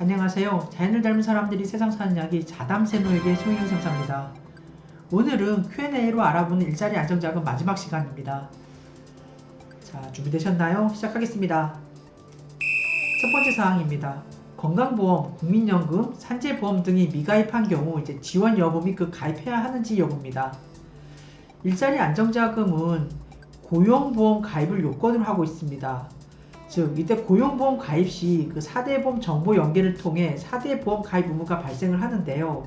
안녕하세요. 자연을 닮은 사람들이 세상 사는 이야기 자담새노에게 송혜경 쌤사입니다. 오늘은 Q&A로 알아보는 일자리 안정자금 마지막 시간입니다. 자, 준비되셨나요? 시작하겠습니다. 첫 번째 사항입니다. 건강보험, 국민연금, 산재보험 등이 미가입한 경우 지원 여부 및 그 가입해야 하는지 여부입니다. 일자리 안정자금은 고용보험 가입을 요건으로 하고 있습니다. 즉 이때 고용보험 가입 시 그 4대 보험 정보 연계를 통해 4대 보험 가입 의무가 발생을 하는데요.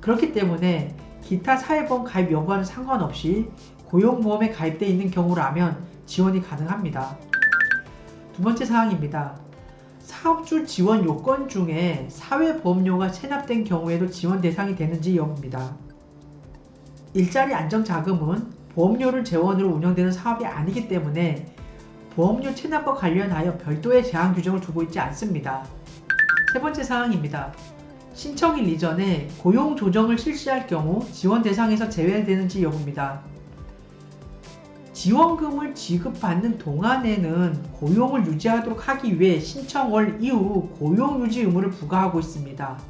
그렇기 때문에 기타 사회보험 가입 여부와는 상관없이 고용보험에 가입되어 있는 경우라면 지원이 가능합니다. 두 번째 사항입니다. 사업주 지원 요건 중에 사회보험료가 체납된 경우에도 지원 대상이 되는지 여부입니다. 일자리 안정자금은 보험료를 재원으로 운영되는 사업이 아니기 때문에 보험료 체납과 관련하여 별도의 제한 규정을 두고 있지 않습니다. 세 번째 사항입니다. 신청일 이전에 고용 조정을 실시할 경우 지원 대상에서 제외되는지 여부입니다. 지원금을 지급받는 동안에는 고용을 유지하도록 하기 위해 신청월 이후 고용 유지 의무를 부과하고 있습니다.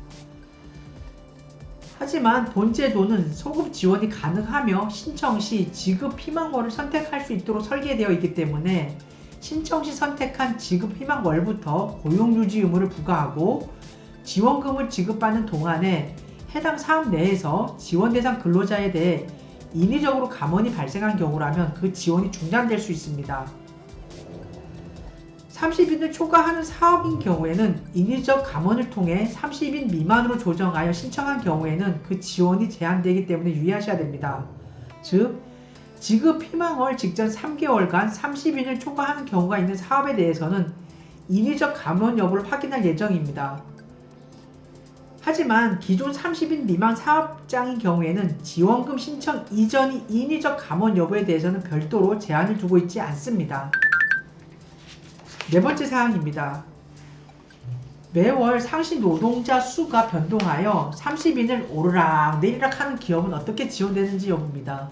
하지만 본 제도는 소급 지원이 가능하며 신청 시 지급 희망월을 선택할 수 있도록 설계되어 있기 때문에 신청 시 선택한 지급 희망월부터 고용 유지 의무를 부과하고 지원금을 지급받는 동안에 해당 사업 내에서 지원 대상 근로자에 대해 인위적으로 감원이 발생한 경우라면 그 지원이 중단될 수 있습니다. 30인을 초과하는 사업인 경우에는 인위적 감원을 통해 30인 미만으로 조정하여 신청한 경우에는 그 지원이 제한되기 때문에 유의하셔야 됩니다. 즉 지급 희망월 직전 3개월간 30인을 초과하는 경우가 있는 사업에 대해서는 인위적 감원 여부를 확인할 예정입니다. 하지만 기존 30인 미만 사업장인 경우에는 지원금 신청 이전이 인위적 감원 여부에 대해서는 별도로 제한을 두고 있지 않습니다. 네 번째 사항입니다. 매월 상시 노동자 수가 변동하여 30인을 오르락 내리락 하는 기업은 어떻게 지원되는지 여부입니다.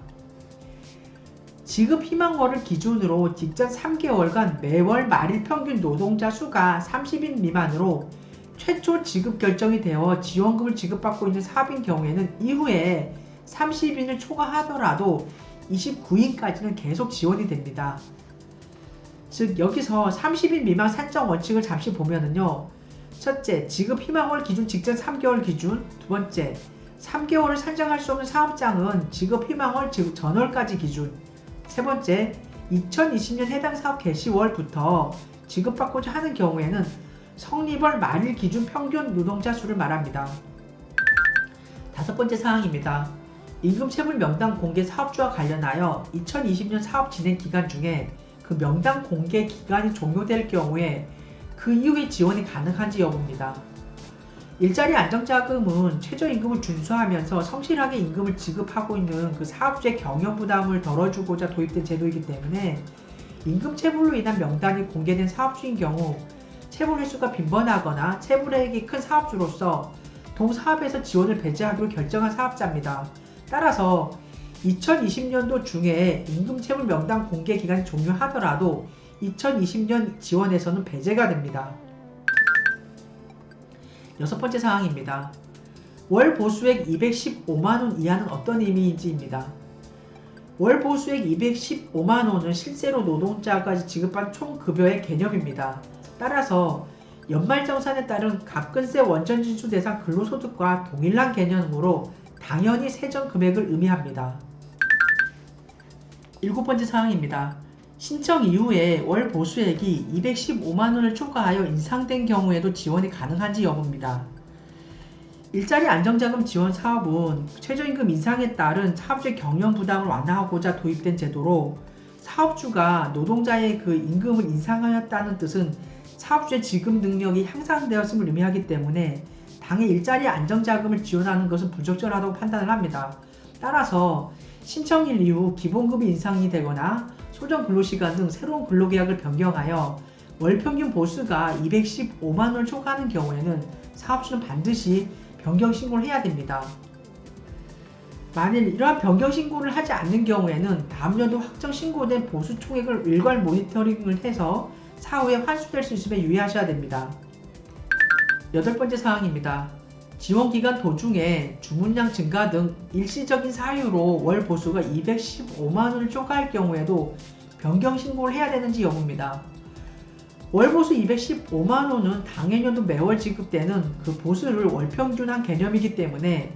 지급 희망월을 기준으로 직전 3개월간 매월 말일 평균 노동자 수가 30인 미만으로 최초 지급 결정이 되어 지원금을 지급받고 있는 사업인 경우에는 이후에 30인을 초과하더라도 29인까지는 계속 지원이 됩니다. 즉 여기서 30인 미만 산정 원칙을 잠시 보면은요. 첫째, 지급 희망월 기준 직전 3개월 기준. 두 번째, 3개월을 산정할 수 없는 사업장은 지급 희망월 즉 전월까지 기준. 세 번째, 2020년 해당 사업 개시월부터 지급받고자 하는 경우에는 성립월 말일 기준 평균 노동자 수를 말합니다. 다섯 번째 사항입니다. 임금체불 명단 공개 사업주와 관련하여 2020년 사업 진행 기간 중에 그 명단 공개 기간이 종료될 경우에 그 이후에 지원이 가능한지 여부입니다. 일자리 안정자금은 최저임금을 준수하면서 성실하게 임금을 지급하고 있는 그 사업주의 경영부담을 덜어주고자 도입된 제도이기 때문에 임금체불로 인한 명단이 공개된 사업주인 경우 체불 횟수가 빈번하거나 체불액이 큰 사업주로서 동사업에서 지원을 배제하기로 결정한 사업자입니다. 따라서 2020년도 중에 임금체불 명단 공개 기간이 종료하더라도 2020년 지원에서는 배제가 됩니다. 여섯 번째 사항입니다. 월 보수액 215만원 이하는 어떤 의미인지입니다. 월 보수액 215만원은 실제로 노동자가 지급한 총 급여의 개념입니다. 따라서 연말정산에 따른 갑근세 원전진수 대상 근로소득과 동일한 개념으로 당연히 세전 금액을 의미합니다. 일곱 번째 사항입니다. 신청 이후에 월 보수액이 215만원을 초과하여 인상된 경우에도 지원이 가능한지 여부입니다. 일자리 안정자금 지원 사업은 최저임금 인상에 따른 사업주의 경영 부담을 완화하고자 도입된 제도로 사업주가 노동자의 그 임금을 인상하였다는 뜻은 사업주의 지급 능력이 향상되었음을 의미하기 때문에 당의 일자리 안정자금을 지원하는 것은 부적절하다고 판단을 합니다. 따라서 신청일 이후 기본급이 인상이 되거나 소정 근로시간 등 새로운 근로계약을 변경하여 월평균 보수가 215만원을 초과하는 경우에는 사업주는 반드시 변경 신고를 해야 됩니다. 만일 이러한 변경 신고를 하지 않는 경우에는 다음 연도 확정 신고된 보수 총액을 일괄 모니터링을 해서 사후에 환수될 수 있음에 유의하셔야 됩니다. 8번째 사항입니다. 지원기간 도중에 주문량 증가 등 일시적인 사유로 월 보수가 215만원을 초과할 경우에도 변경 신고를 해야 되는지 여부입니다. 월 보수 215만원은 당해년도 매월 지급되는 그 보수를 월평균한 개념이기 때문에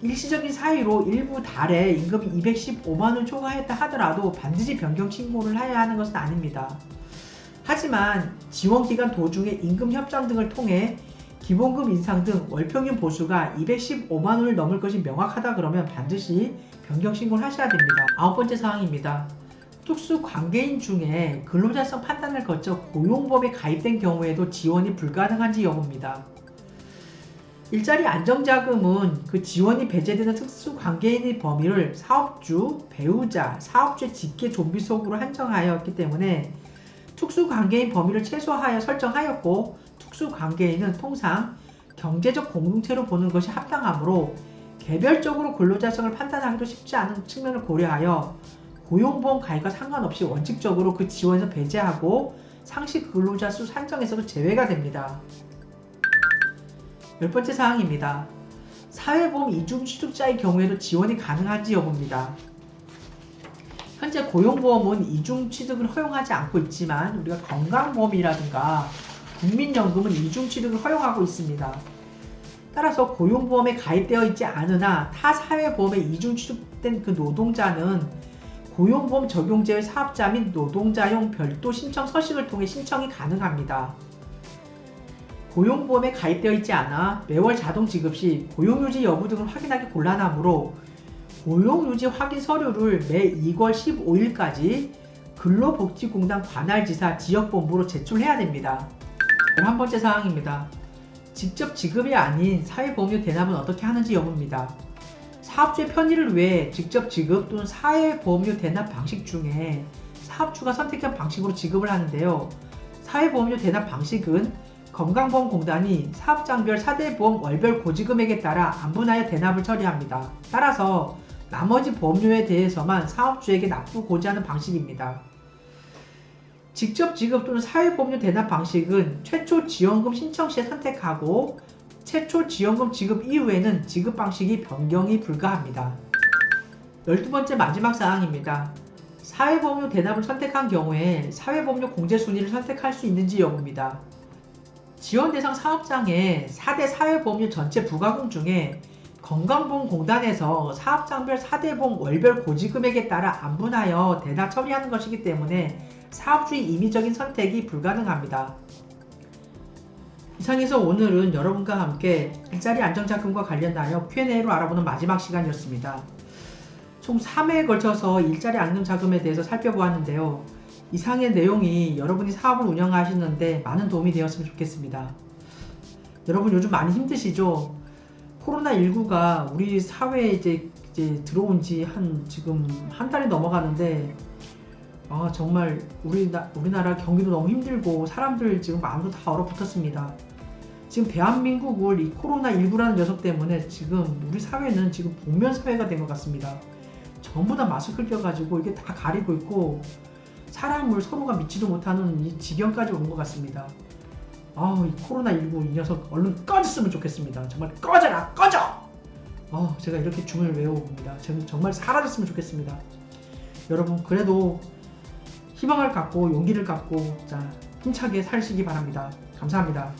일시적인 사유로 일부 달에 임금이 215만원 초과했다 하더라도 반드시 변경 신고를 해야 하는 것은 아닙니다. 하지만 지원기간 도중에 임금 협상 등을 통해 기본급 인상 등 월평균 보수가 215만원을 넘을 것이 명확하다 그러면 반드시 변경 신고를 하셔야 됩니다. 9번째 사항입니다. 특수 관계인 중에 근로자성 판단을 거쳐 고용보험에 가입된 경우에도 지원이 불가능한지 여부입니다. 일자리 안정자금은 그 지원이 배제되는 특수 관계인의 범위를 사업주, 배우자, 사업주의 직계 좀비 속으로 한정하였기 때문에 특수 관계인 범위를 최소화하여 설정하였고, 특수 관계인은 통상 경제적 공동체로 보는 것이 합당하므로 개별적으로 근로자성을 판단하기도 쉽지 않은 측면을 고려하여 고용보험 가입과 상관없이 원칙적으로 그 지원에서 배제하고 상시 근로자 수 산정에서도 제외가 됩니다. 10번째 사항입니다. 사회보험 이중 취득자의 경우에도 지원이 가능한지 여부입니다. 현재 고용보험은 이중 취득을 허용하지 않고 있지만 우리가 건강보험이라든가 국민연금은 이중 취득을 허용하고 있습니다. 따라서 고용보험에 가입되어 있지 않으나 타 사회보험에 이중 취득된 그 노동자는 고용보험 적용제의 사업자 및 노동자용 별도 신청 서식을 통해 신청이 가능합니다. 고용보험에 가입되어 있지 않아 매월 자동 지급 시 고용유지 여부 등을 확인하기 곤란하므로 고용유지 확인 서류를 매 2월 15일까지 근로복지공단 관할지사 지역본부로 제출해야 됩니다. 11번째 사항입니다. 직접 지급이 아닌 사회보험료 대납은 어떻게 하는지 여부입니다. 사업주의 편의를 위해 직접 지급 또는 사회보험료 대납 방식 중에 사업주가 선택한 방식으로 지급을 하는데요. 사회보험료 대납 방식은 건강보험공단이 사업장별 4대 보험 월별 고지금액에 따라 안분하여 대납을 처리합니다. 따라서 나머지 보험료에 대해서만 사업주에게 납부고지 하는 방식입니다. 직접 지급 또는 사회보험료 대납 방식은 최초 지원금 신청 시에 선택하고 최초 지원금 지급 이후에는 지급 방식이 변경이 불가합니다. 12번째 마지막 사항입니다. 사회보험료 대납을 선택한 경우에 사회보험료 공제 순위를 선택할 수 있는지 여부입니다. 지원 대상 사업장의 4대 사회보험료 전체 부가금 중에 건강보험공단에서 사업장별 4대 보험 월별 고지금액에 따라 안분하여 대납 처리하는 것이기 때문에 사업주의 임의적인 선택이 불가능합니다. 이상해서 오늘은 여러분과 함께 일자리 안정자금과 관련하여 Q&A로 알아보는 마지막 시간이었습니다. 총 3회에 걸쳐서 일자리 안정자금에 대해서 살펴보았는데요. 이상의 내용이 여러분이 사업을 운영하시는데 많은 도움이 되었으면 좋겠습니다. 여러분 요즘 많이 힘드시죠? 코로나19가 우리 사회에 이제 들어온 지 지금 한 달이 넘어가는데 정말 우리나라 경기도 너무 힘들고 사람들 지금 마음도 다 얼어붙었습니다. 지금 대한민국을 이 코로나19라는 녀석 때문에 지금 우리 사회는 지금 복면 사회가 된 것 같습니다. 전부 다 마스크를 껴가지고 이게 다 가리고 있고 사람을 서로가 믿지도 못하는 이 지경까지 온 것 같습니다. 이 코로나19 이 녀석 얼른 꺼졌으면 좋겠습니다. 정말 꺼져라! 꺼져! 제가 이렇게 주문을 외워봅니다. 정말 사라졌으면 좋겠습니다. 여러분 그래도 희망을 갖고 용기를 갖고 힘차게 사시기 바랍니다. 감사합니다.